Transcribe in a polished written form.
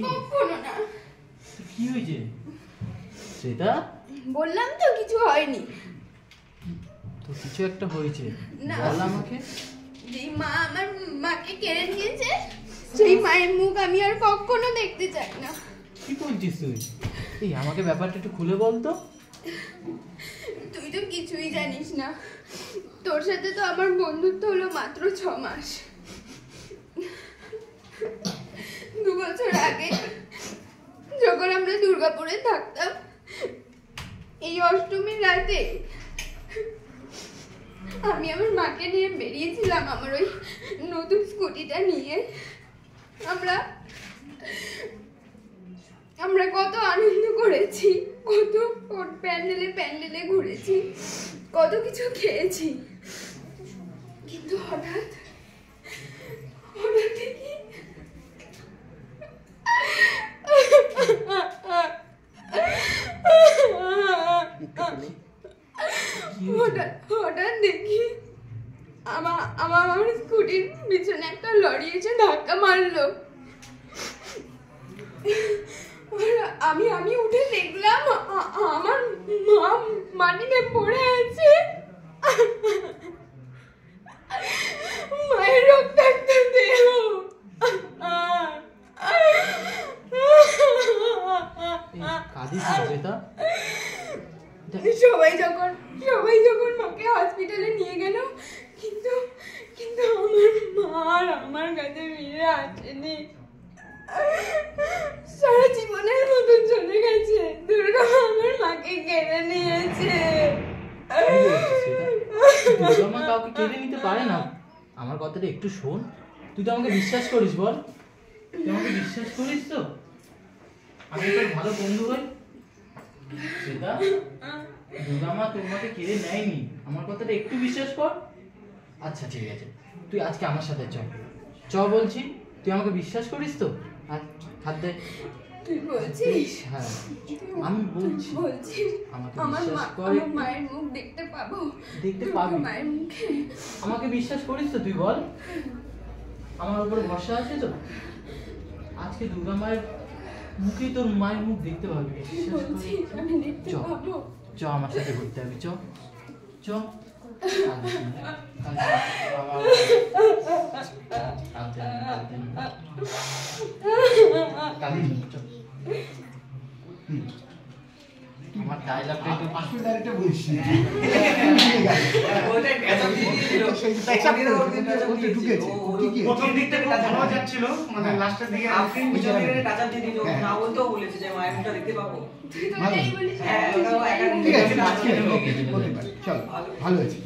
কখনো না। কি হয়েছে সেটা? বললাম তো কিছু হয়নি। তো কিছু একটা হয়েছে, না। বল আমাকে। যেই মা আমার মাকে কেড়ে নিয়েছে, সেই মায়ের মুখ আমি আর কখনো দেখতে চাই না। কি বলছিস তুই? এই আমাকে ব্যাপারটা একটু খুলে বল তো। তুই তো কিছুই জানিস না। তোর সাথে তো আমার বন্ধুত্ব হলো মাত্র 6 মাস। 2 বছর আগে যখন আমরা দুর্গাপুরে থাকতাম, এই অষ্টমীর রাতে আমি আমার মাকে নিয়ে বেরিয়েছিলাম আমার ওই নতুন স্কুটিটা নিয়ে। আমরা কত আনন্দ করেছি, কত প্যান্ডেলে প্যান্ডেলে ঘুরেছি, কত কিছু খেয়েছি, কিন্তু হঠাৎ দেখি হঠাৎ দেখি আমার স্কুটির পিছনে একটা লরি এসে ধাক্কা মারলো। আমি উঠে দেখলাম আমার মা মাটিতে পড়ে আছে, মায়ের রক্তাক্ত দেহ। কাঁদিস না শ্বেতা। সবাই যখন মাকে হসপিটালে নিয়ে গেল, কিন্তু আমার মা আর আমার কাছে ফিরে আসেনি। সারা জীবনের মতন চলে গেছে। দুর্গা আমার মাকে কেড়ে নিয়েছে। দুর্গা মা কাউকে কেড়ে নিতে পারে না। আমার কথাটা একটু শোন। তুই তো আমাকে বিশ্বাস করিস, বল তুই আমাকে বিশ্বাস করিস তো? আমি তোর ভালো বন্ধু হই। শ্বেতা, দুর্গা মা তোমাকে কেড়ে নেয়নি, আমার কথাটা একটু বিশ্বাস কর। আচ্ছা ঠিক আছে, তুই আজকে আমার সাথে চ বলছি। তুই আমাকে বিশ্বাস করিস তো? হাত দে। তুই বলছিস? হ্যাঁ আমি বলছি। আমাকে বিশ্বাস কর। আমার মায়ের মুখ দেখতে পাবো? দেখতে পাবি? মায়ের মুখে আমাকে বিশ্বাস করিস তো? তুই বল, আমার উপরে ভরসা আছে তো? আজকে দুর্গা মায়ের মুখেই তোর মায়ের মুখ দেখতে পাবি। আমি দেখতে পাবো। চ আমার সাথে ঘুরতে যাবি, চ চ। আমার ডায়লগটা একটু আসলে ডাইরেক্টর বলিস প্রথম দিক থেকে ভালো যাচ্ছিল, মানে লাস্টের দিকে আপনি নিজের কাঁচা দিদি না বলতেও বলেছে যে মায়ের মুখটা দেখতে পাবো। তুই তো এটাই বলিস। ঠিক আছে, চল ভালো হয়েছে।